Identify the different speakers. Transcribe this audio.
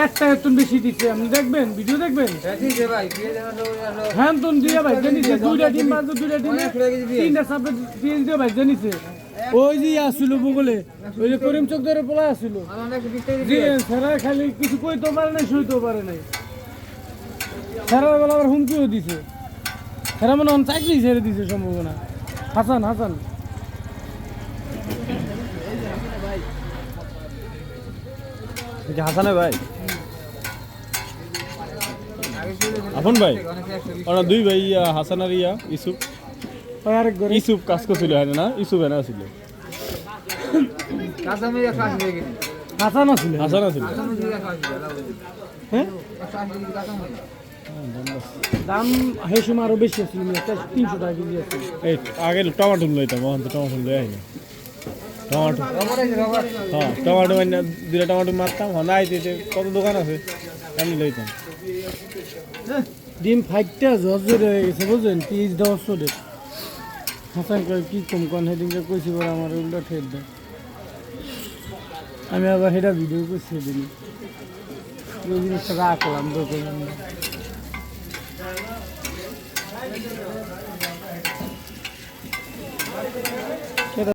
Speaker 1: একটা এতন বেশি দিচ্ছে আপনি দেখবেন ভিডিও দেখবেন হ্যাঁ তুন দিয়ে ভাই জানিছে দুইটা ডিম বাজে দুইটা ডিমে তিনটা সাপে দিয়ে দিয়ে ভাই জানিছে ওই যে আসছিল বগলে ওই যে করিম চক ধরে পলা আসছিল জি সারা খালি কিছু কইতে পারে নাই শুইতেও পারে নাই সারা বেলা আবার হুমকিও দিছে সারা মনে হয় চাকরি ছেড়ে দিছে সম্ভাবনা হাসান হাসান
Speaker 2: হাসানে ভাই আপন ভাই ওরা দুই ভাই হাসান আর ইসুফ
Speaker 1: আরেক ঘরে
Speaker 2: ইসুফ কাজ করছিল হয় না ইসুফ এনা ছিল
Speaker 1: হাসান আছিল
Speaker 2: হাসান আছিল
Speaker 1: হ্যাঁ দাম হে সময় আরো বেশি আছিল 300 টাকা কেজি আছে
Speaker 2: এই আগে টমেটো লইতাম এখন তো টমেটো লই আই না টমেটো হ্যাঁ টমেটো মানে দুটা টমেটো মারতাম হ্যাঁ নাই দিতে কত দোকান আছে আমি লইতাম
Speaker 1: ডিম ফাইটটা জর্জর হয়ে গেছে বুঝলেন 30 10 হাসান কয় কি কম কোন হেডিংটা কইছি বড় আমার উল্টা ঠেট দেয় আমি আবার হেডা ভিডিও করছি দিন এই জিনিসটা রাখলাম দোকানে